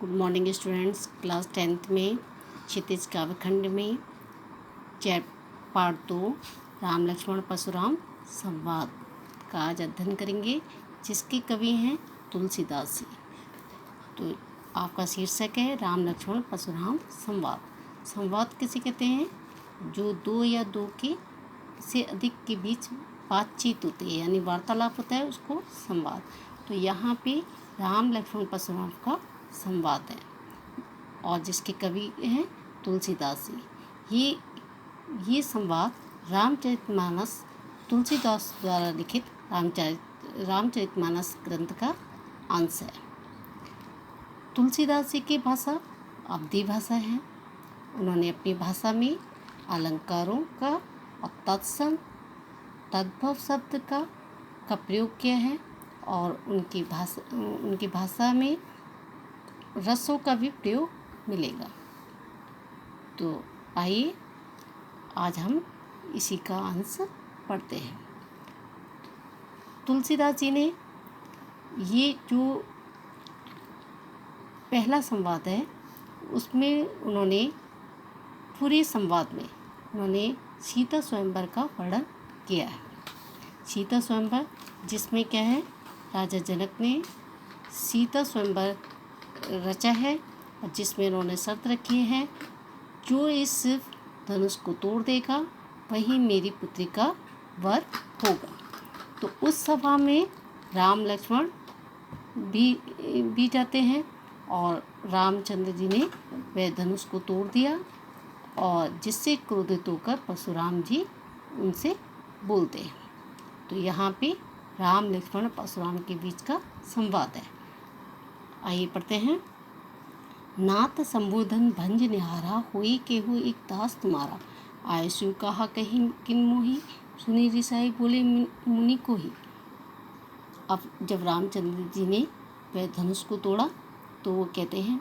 Good morning students. Class 10th में क्षितिज काव्यखंड में part 2 Ram Lakshman Parshuram संवाद का आज अध्ययन करेंगे, जिसके कवि हैं तुलसीदास जी। तो आपका शीर्षक है राम लक्ष्मण परशुराम संवाद। संवाद किसे कहते हैं? जो दो या दो के से अधिक के बीच बातचीत होती है, यानी वार्तालाप होता है, उसको संवाद। तो यहाँ पे राम लक्ष्मण परशुराम का संवाद है और जिसके कवि हैं तुलसीदास जी। ये संवाद रामचरितमानस, तुलसीदास द्वारा लिखित रामचरितमानस ग्रंथ का अंश है। तुलसीदास जी की भाषा अवधी भाषा है। उन्होंने अपनी भाषा में अलंकारों का और तत्सम तद्भव शब्द का प्रयोग किया है और उनकी भाषा में रसों का भी प्रयोग मिलेगा। तो आइए आज हम इसी का अंश पढ़ते हैं। तुलसीदास जी ने ये जो पहला संवाद है उसमें उन्होंने पूरे संवाद में उन्होंने सीता स्वयंवर का वर्णन किया है। सीता स्वयंवर जिसमें क्या है, राजा जनक ने सीता स्वयंवर रचा है और जिसमें उन्होंने शर्त रखी है, जो इस धनुष को तोड़ देगा वही मेरी पुत्री का वर होगा। तो उस सभा में राम लक्ष्मण भी जाते हैं और रामचंद्र जी ने वह धनुष को तोड़ दिया और जिससे क्रोधित होकर परशुराम जी उनसे बोलते हैं। तो यहाँ पे राम लक्ष्मण परशुराम के बीच का संवाद है। आइए पढ़ते हैं। नाथ संबोधन भंज निहारा, होई केहू एक दास तुम्हारा। आयसु कहा कहीं किन मोही, सुनी रिसाई बोले मुनि को ही। अब जब रामचंद्र जी ने वह धनुष को तोड़ा तो वो कहते हैं,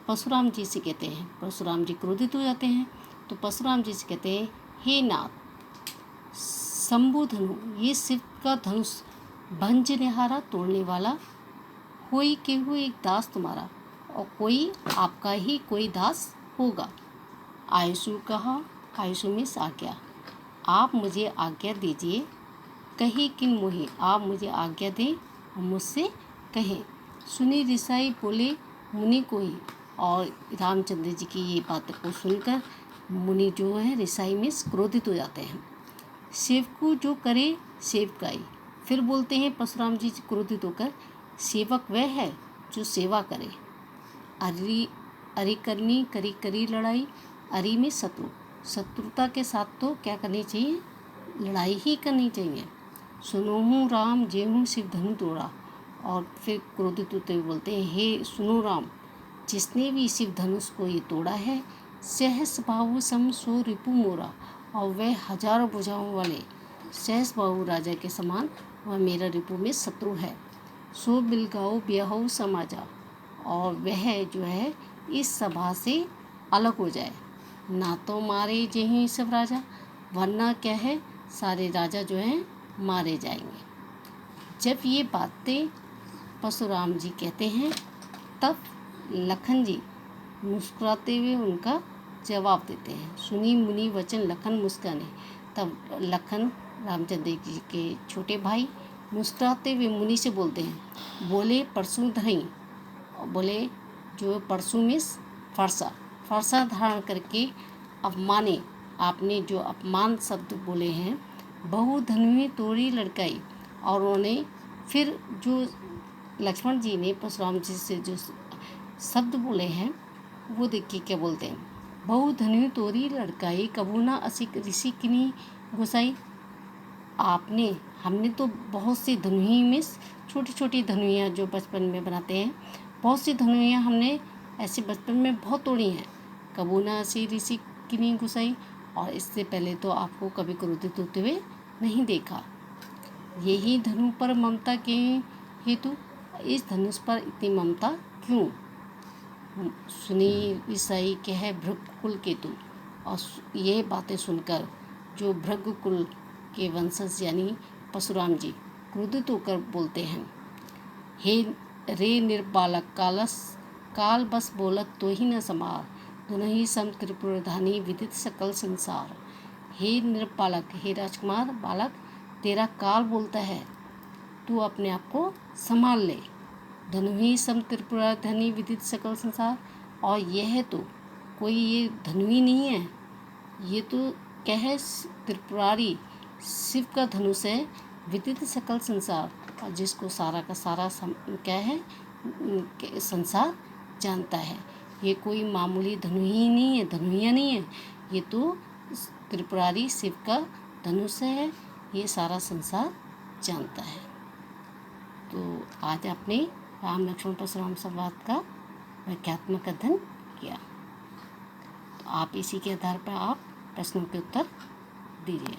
परशुराम जी से कहते हैं, परशुराम जी क्रोधित हो जाते हैं। तो परशुराम जी से कहते हैं, हे नाथ शंभुधनु, ये शिव का धनुष भंज निहारा, तोड़ने वाला, होई केहू एक दास तुम्हारा, और कोई आपका ही कोई दास होगा। आयुषु कहा, आयुषु में आज्ञा, आप मुझे आज्ञा दीजिए, कही किन मोहि, आप मुझे आज्ञा दें और मुझसे कहें। सुनी रिसाई बोले मुनि को ही, और रामचंद्र जी की ये बात को सुनकर मुनि जो है रिसाई में क्रोधित हो जाते हैं। सेवकु जो करे सेवकाई, फिर बोलते हैं परशुराम जी क्रोधित होकर, सेवक वह है जो सेवा करे। अरि करनी करी करी लड़ाई, अरि में शत्रुता के साथ तो क्या करनी चाहिए, लड़ाई ही करनी चाहिए। सुनोहूँ राम जेहूँ शिव धनु तोड़ा, और फिर क्रोधित होते हुए बोलते हैं, हे सुनो राम, जिसने भी शिव धनुष को ये तोड़ा है, सहस बाहु सम सो रिपु मोरा, और वह हजारों भुजाओं वाले सहस बाहु राजा के समान वह मेरा रिपु में शत्रु है। सो बिलगाओ ब्याहो समाजा, और वह जो है इस सभा से अलग हो जाए। ना तो मारे जेहीं सब राजा, वरना क्या है, सारे राजा जो हैं मारे जाएंगे। जब ये बातें परशुराम जी कहते हैं तब लखन जी मुस्कुराते हुए उनका जवाब देते हैं। सुनी मुनि वचन लखन मुस्काने, तब लखन रामचंद्र जी के छोटे भाई मुस्कुराते हुए मुनि से बोलते हैं, बोले परसों धई, बोले जो परसों में फरसा धारण करके अपमाने, आपने जो अपमान शब्द बोले हैं, बहु धनुएं तोड़ी लड़काई। और उन्होंने फिर जो लक्ष्मण जी ने परशुराम जी से जो शब्द बोले हैं वो देखिए क्या बोलते हैं, बहु धनुएं तोड़ी लड़काई, कबू ना असिक ऋषि किनी घुसाई। हमने तो बहुत सी धनुई में, छोटी छोटी धनुइयाँ जो बचपन में बनाते हैं, बहुत सी धनुइयाँ हमने ऐसे बचपन में बहुत तोड़ी हैं। कबू ना असी ऋषि किनी घुसाई, और इससे पहले तो आपको कभी क्रोधित होते हुए नहीं देखा। यही धनु पर ममता के हेतु, इस धनुष पर इतनी ममता क्यों। सुनी ईसाई कह भृगकुल केतु, और ये बातें सुनकर जो भृगकुल के वंशज यानी परशुराम जी क्रोधित होकर बोलते हैं, हे रे निर्बालक कालस काल बस बोलत तो ही न समार, धुनहि सम त्रिपुरधानी विदित सकल संसार। हे नृपालक, हे राजकुमार बालक, तेरा काल बोलता है, तू अपने आप को संभाल ले। धनुहि सम त्रिपुराधनी विदित सकल संसार, और यह तो कोई ये धनुही नहीं है, ये तो क्या है, त्रिपुरारी शिव का धनुष है, विदित सकल संसार, और जिसको सारा का सारा क्या है, संसार जानता है। ये कोई मामूली धनुही नहीं है, धनुहिया नहीं है, ये तो त्रिपुरारी शिव का धनुष है, ये सारा संसार जानता है। तो आज आपने राम लक्ष्मण परशुराम संवाद का वाक्यात्मक अध्ययन किया। तो आप इसी के आधार पर आप प्रश्नों के उत्तर दीजिए।